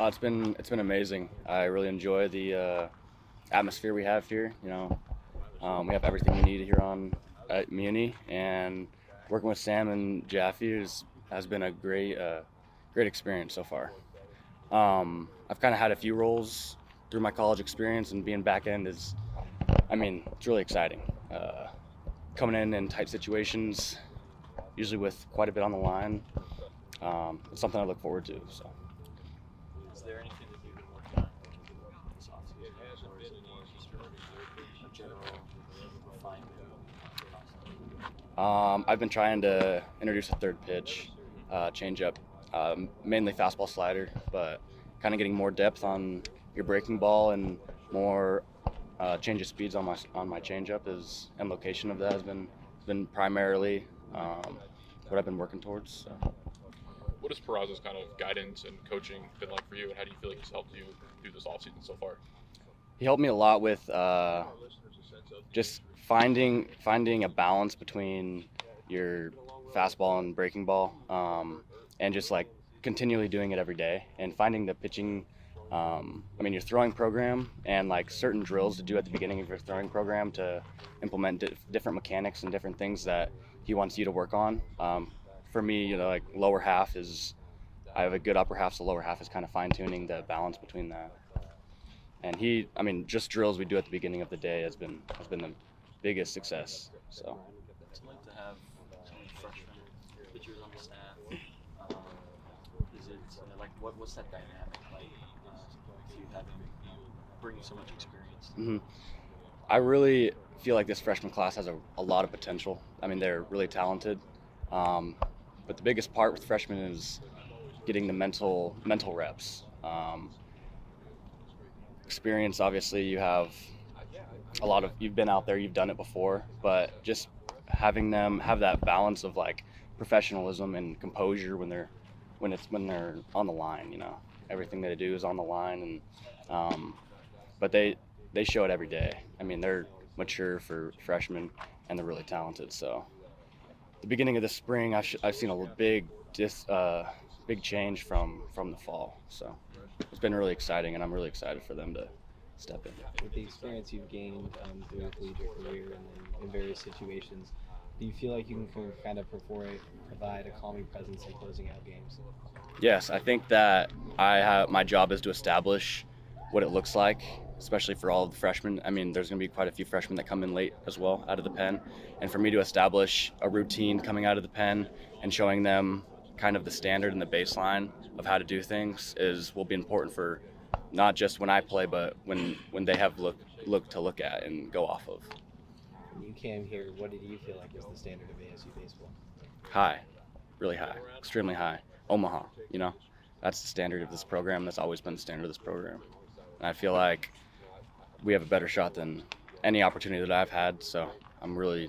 It's been amazing. I really enjoy the atmosphere we have here. We have everything we need here on at Muni, and working with Sam and Jaffe has been a great experience so far. I've kind of had a few roles through my college experience, and being back end it's really exciting. Coming in tight situations, usually with quite a bit on the line. It's something I look forward to. So. Is there anything that you've been working on this offseason, or is it more just a general refinement process? I've been trying to introduce a third pitch, change-up, mainly fastball slider, but kind of getting more depth on your breaking ball and more change of speeds on my change-up and location of that has been primarily what I've been working towards. So. What has Peraza's kind of guidance and coaching been like for you, and how do you feel like he's helped you through this offseason so far? He helped me a lot with just finding a balance between your fastball and breaking ball, and just like continually doing it every day and finding the pitching. Your throwing program and like certain drills to do at the beginning of your throwing program to implement different mechanics and different things that he wants you to work on. For me, like lower half I have a good upper half, so lower half is kind of fine tuning the balance between that. And just drills we do at the beginning of the day has been the biggest success. So. What's it like to have so many freshmen pitchers on the staff? Is it like what's that dynamic like? With you having bringing so much experience. Mm-hmm. I really feel like this freshman class has a lot of potential. They're really talented. But the biggest part with freshmen is getting the mental reps. Experience, obviously, you have you've been out there, you've done it before, but just having them have that balance of like professionalism and composure when they're on the line, everything they do is on the line, and but they show it every day. They're mature for freshmen, and they're really talented. So the beginning of the spring, I've seen a big change from the fall. So it's been really exciting, and I'm really excited for them to step in. With the experience you've gained through your collegiate career and then in various situations, do you feel like you can kind of provide a calming presence in closing out games? Yes, I think that my job is to establish what it looks like, especially for all of the freshmen. There's going to be quite a few freshmen that come in late as well out of the pen. And for me to establish a routine coming out of the pen and showing them kind of the standard and the baseline of how to do things will be important for not just when I play, but when they have look to look at and go off of. When you came here, what did you feel like was the standard of ASU baseball? High, really high, extremely high. Omaha, that's the standard of this program. That's always been the standard of this program. And I feel like we have a better shot than any opportunity that I've had. So I'm really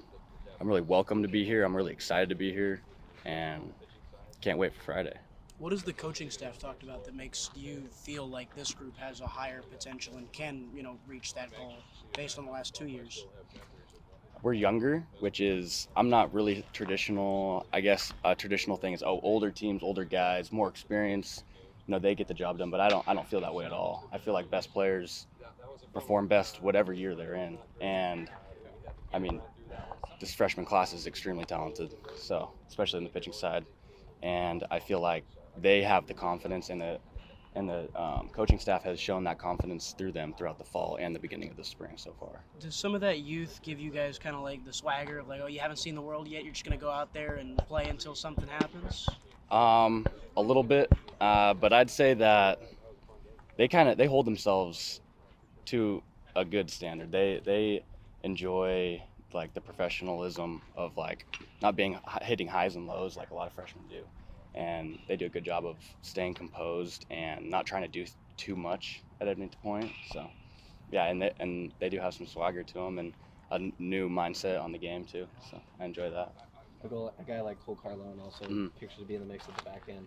welcome to be here. I'm really excited to be here, and can't wait for Friday. What has the coaching staff talked about that makes you feel like this group has a higher potential and can, reach that goal based on the last 2 years? We're younger, which is, I'm not really traditional. I guess a traditional thing is, older teams, older guys, more experience, they get the job done. But I don't feel that way at all. I feel like best players perform best whatever year they're in. And this freshman class is extremely talented, so especially in the pitching side. And I feel like they have the confidence, and the coaching staff has shown that confidence through them throughout the fall and the beginning of the spring so far. Does some of that youth give you guys kind of like the swagger of like, you haven't seen the world yet, you're just going to go out there and play until something happens? A little bit, but I'd say that they hold themselves to a good standard. They enjoy like the professionalism of like not hitting highs and lows like a lot of freshmen do, and they do a good job of staying composed and not trying to do too much at any point. So yeah, and they do have some swagger to them and a new mindset on the game too, so I enjoy that. A guy like Cole Carlone also pictures to be in the mix at the back end.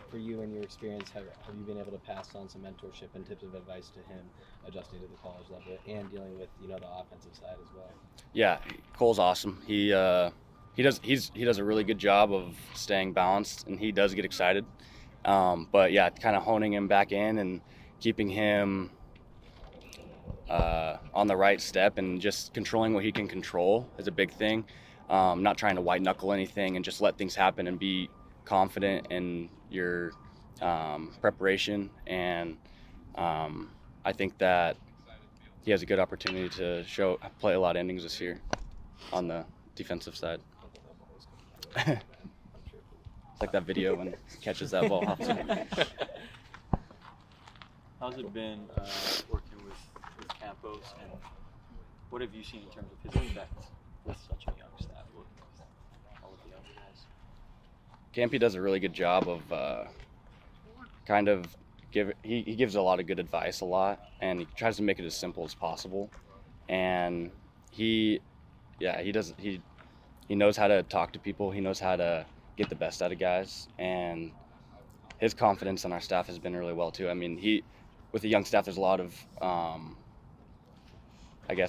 For you and your experience, have you been able to pass on some mentorship and tips of advice to him adjusting to the college level and dealing with the offensive side as well? Yeah, Cole's awesome. He does a really good job of staying balanced, and he does get excited. But yeah, kind of honing him back in and keeping him on the right step and just controlling what he can control is a big thing. Not trying to white knuckle anything and just let things happen and be confident in your preparation. And I think that he has a good opportunity to play a lot of innings this year on the defensive side. It's like that video when he catches that ball. How's it been working with Campos, and what have you seen in terms of his effect with such a young staff, with all of the other guys? Campy does a really good job of he gives a lot of good advice a lot, and he tries to make it as simple as possible. And he knows how to talk to people. He knows how to get the best out of guys, and his confidence in our staff has been really well too. I mean, with the young staff, there's a lot of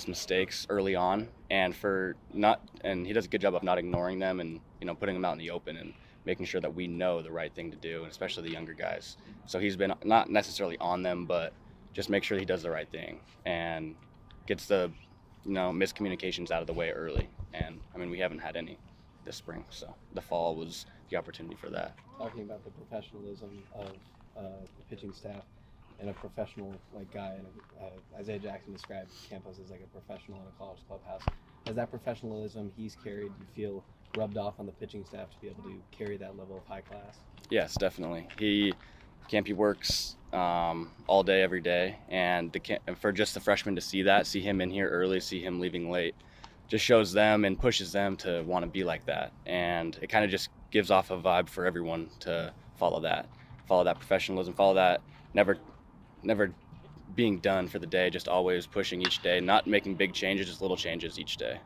mistakes early on, and he does a good job of not ignoring them and putting them out in the open and making sure that we know the right thing to do, and especially the younger guys. So he's been not necessarily on them, but just make sure he does the right thing and gets the miscommunications out of the way early. And I mean, we haven't had any this spring, so the fall was the opportunity for that. Talking about the professionalism of the pitching staff and a professional guy, and Isaiah Jackson described Campos as like a professional in a college clubhouse. Has that professionalism he's carried, you feel, rubbed off on the pitching staff to be able to carry that level of high class? Yes, definitely. Campy works all day, every day, and for just the freshmen to see him in here early, see him leaving late, just shows them and pushes them to want to be like that. And it kind of just gives off a vibe for everyone to follow that professionalism, follow that never being done for the day, just always pushing each day, not making big changes, just little changes each day.